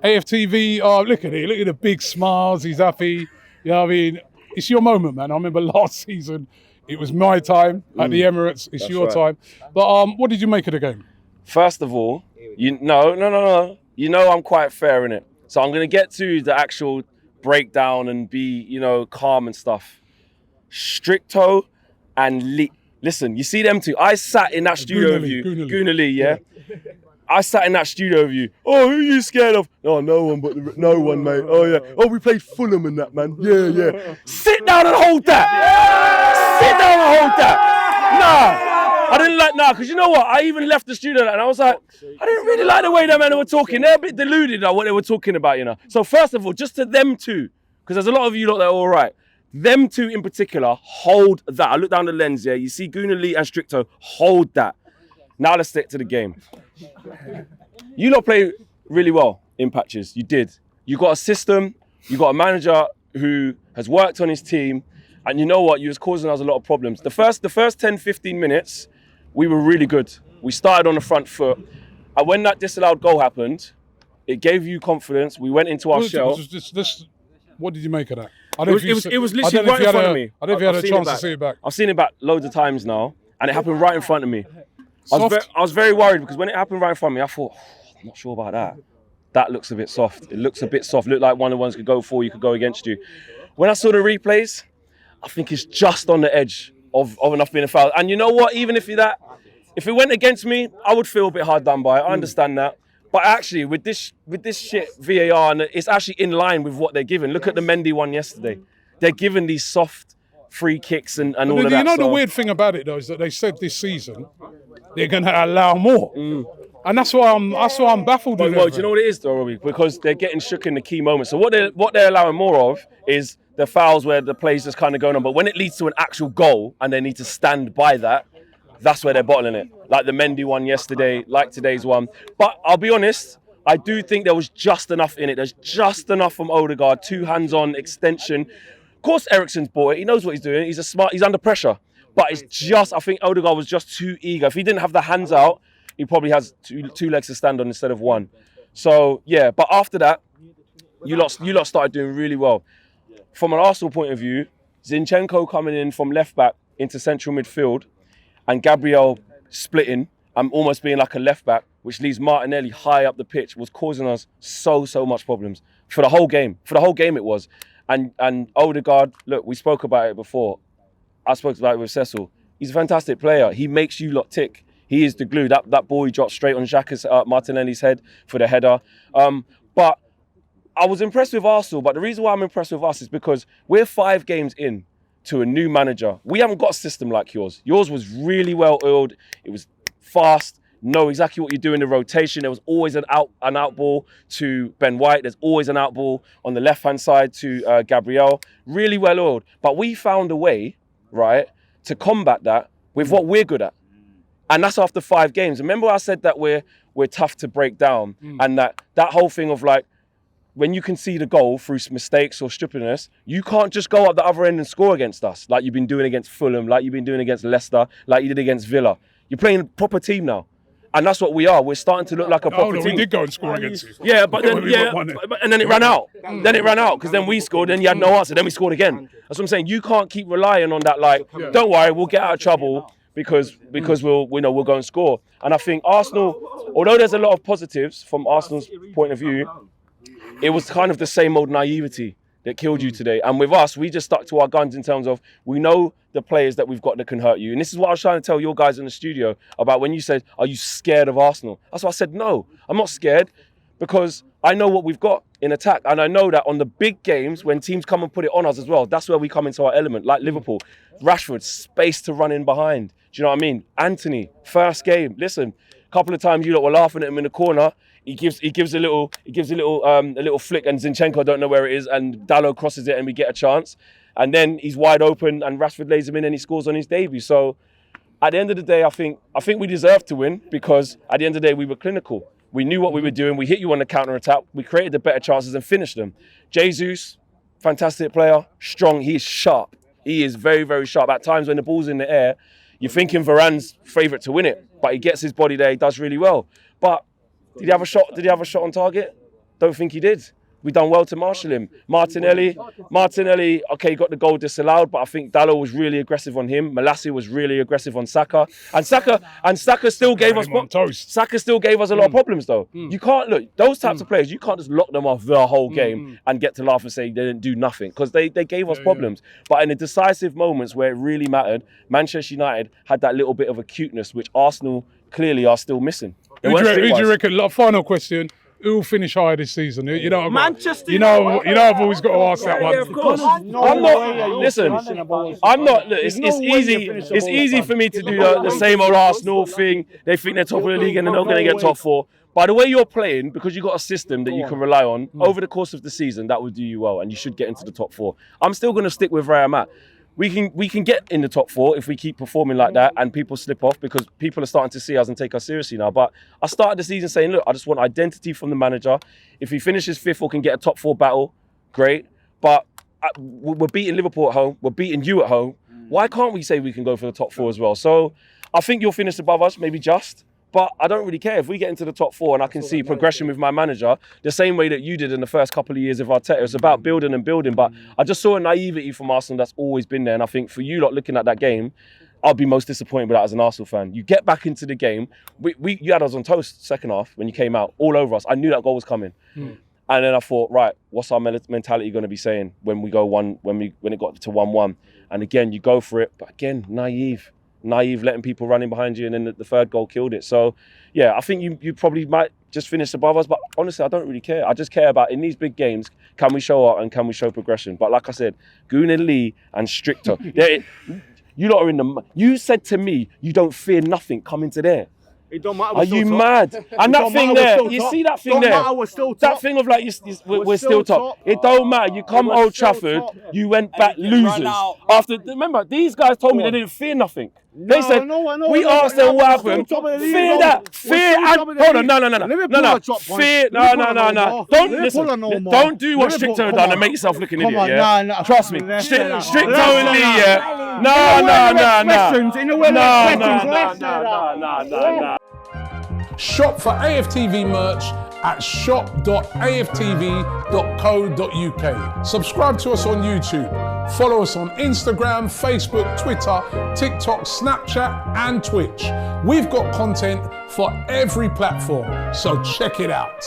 AFTV, look at it. Look at the big smiles. He's happy. You know what I mean? It's your moment, man. I remember last season, it was my time at the Emirates. It's your time. But what did you make of the game? First of all, no. You know I'm quite fair in it. So I'm going to get to the actual breakdown and be, calm and stuff. Stricto and Lee. Listen, you see them two. I sat in that studio with you. Goonali, yeah? I sat in that studio with you. Oh, who are you scared of? Oh, no one, no one, mate. Oh, yeah. Oh, we played Fulham and that, man. Yeah. Sit down and hold that. Sit down and hold that. I didn't because you know what? I even left the studio and I was like, I didn't really like the way that men were talking. They're a bit deluded at what they were talking about, So first of all, just to them two, because there's a lot of you lot that are all right. Them two in particular, hold that. I look down the lens, yeah. You see Goonali and Stricto, hold that. Now let's stick to the game. You lot play really well in patches. You did. You got a system. You got a manager who has worked on his team. And you know what? You was causing us a lot of problems. The first 10, 15 minutes, we were really good. We started on the front foot. And when that disallowed goal happened, it gave you confidence. We went into our shell. What did you make of that? It was literally right in front of me. I don't know if you had a chance to see it back. I've seen it back loads of times now. And it happened right in front of me. I was very worried because when it happened right in front of me, I thought, I'm not sure about that. That looks a bit soft. It looks a bit soft. Looked like one of the ones could go for you, could go against you. When I saw the replays, I think it's just on the edge of enough being a foul. And you know what? Even if it went against me, I would feel a bit hard done by. I understand that. But actually, with this shit VAR, and it's actually in line with what they're giving. Look at the Mendy one yesterday. They're giving these soft free kicks and all of that. You know the weird thing about it though is that they said this season they're going to allow more, and that's why I'm baffled. Well, do you know what it is though, Robbie? Because they're getting shook in the key moments. So what they're allowing more of is the fouls where the play's just kind of going on. But when it leads to an actual goal and they need to stand by that, that's where they're bottling it. Like the Mendy one yesterday, like today's one. But I'll be honest, I do think there was just enough in it. There's just enough from Odegaard, 2 hands-on extension. Of course, Eriksen's bought it. He knows what he's doing. He's under pressure. But it's just, I think Odegaard was just too eager. If he didn't have the hands out, he probably has two legs to stand on instead of one. So, yeah. But after that, you lot started doing really well. From an Arsenal point of view, Zinchenko coming in from left-back into central midfield and Gabriel splitting and almost being like a left-back, which leaves Martinelli high up the pitch, was causing us so much problems. For the whole game. For the whole game it was. And Odegaard, look, we spoke about it before. I spoke about it with Cecil. He's a fantastic player. He makes you lot tick. He is the glue. That ball he dropped straight on Xhaka's, Martinelli's head for the header. But I was impressed with Arsenal. But the reason why I'm impressed with us is because we're 5 games in to a new manager. We haven't got a system like yours. Yours was really well oiled. It was fast. Know exactly what you do in the rotation. There was always an out ball to Ben White. There's always an out ball on the left-hand side to Gabriel. Really well oiled. But we found a way, right, to combat that with what we're good at. And that's after 5 games. Remember I said that we're tough to break down and that whole thing of like, when you concede a goal through mistakes or stupidness, you can't just go up the other end and score against us like you've been doing against Fulham, like you've been doing against Leicester, like you did against Villa. You're playing a proper team now. And that's what we are. We're starting to look like a proper team. We did go and score against you. Yeah, but then and then it ran out. Then it ran out because then we scored. Then you had no answer. Then we scored again. That's what I'm saying. You can't keep relying on that. Like, don't worry, we'll get out of trouble because we'll go and score. And I think Arsenal, although there's a lot of positives from Arsenal's point of view, it was kind of the same old naivety that killed you today. And with us, we just stuck to our guns in terms of we know the players that we've got that can hurt you. And this is what I was trying to tell your guys in the studio about when you said, are you scared of Arsenal? That's why I said, no, I'm not scared because I know what we've got in attack. And I know that on the big games, when teams come and put it on us as well, that's where we come into our element, like Liverpool. Rashford, space to run in behind. Do you know what I mean? Anthony, first game. Listen, a couple of times you lot were laughing at him in the corner. He gives a little flick and Zinchenko don't know where it is and Dalot crosses it and we get a chance. And then he's wide open and Rashford lays him in and he scores on his debut. So at the end of the day, I think we deserved to win because at the end of the day, we were clinical. We knew what we were doing. We hit you on the counter-attack. We created the better chances and finished them. Jesus, fantastic player, strong. He is sharp. He is very, very sharp. At times when the ball's in the air, you're thinking Varane's favourite to win it, but he gets his body there. He does really well. But did he have a shot? Did he have a shot on target? Don't think he did. We done well to marshal him. Martinelli, okay, got the goal disallowed, but I think Dalot was really aggressive on him. Malassi was really aggressive on Saka. And Saka still gave us Saka still gave us a lot of problems though. You can't look, those types of players, you can't just lock them off the whole game and get to laugh and say they didn't do nothing, because they gave us problems. But in the decisive moments where it really mattered, Manchester United had that little bit of acuteness which Arsenal clearly are still missing. Who do you reckon? Final question. Who will finish higher this season? You know, Manchester. I've always got to ask that one. Yeah, of course. I'm not. Listen, I'm not. It's easy. It's easy for me to do the same old Arsenal thing. They think they're top of the league and they're not going to get top 4. By the way you're playing, because you've got a system that you can rely on over the course of the season, that will do you well, and you should get into the top 4. I'm still going to stick with where I'm at. We can get in the top 4 if we keep performing like that and people slip off, because people are starting to see us and take us seriously now. But I started the season saying, look, I just want identity from the manager. If he finishes 5th or can get a top 4 battle, great. But we're beating Liverpool at home. We're beating you at home. Why can't we say we can go for the top 4 as well? So I think you'll finish above us, maybe just. But I don't really care if we get into the top 4 and I can see progression with my manager the same way that you did in the first couple of years of Arteta. It's about building and building. But I just saw a naivety from Arsenal that's always been there. And I think for you lot looking at that game, I'll be most disappointed with that as an Arsenal fan. You get back into the game. You had us on toast second half when you came out, all over us. I knew that goal was coming. And then I thought, right, what's our mentality going to be saying when we go when it got to 1-1? And again, you go for it, but again, naive, letting people run in behind you, and then the third goal killed it. So, yeah, I think you probably might just finish above us, but honestly, I don't really care. I just care about, in these big games, can we show up and can we show progression? But like I said, Gunnar Lee and Stricter, you lot are in the... You said to me, you don't fear nothing coming to there. It don't matter. Are you mad? And that thing there, you see that thing there? That thing of like, we're still top. It don't matter. You come Old Trafford, you went back losers. After, remember, these guys told me they didn't fear nothing. They said, we asked them what happened. Fear that. Fear and... Hold on, no. Fear, no. Don't listen. Don't do what Stricto done and make yourself look an idiot, yeah? Trust me. Stricto and Lee, yeah? No. Shop for AFTV merch at shop.aftv.co.uk. Subscribe to us on YouTube. Follow us on Instagram, Facebook, Twitter, TikTok, Snapchat, and Twitch. We've got content for every platform, so check it out.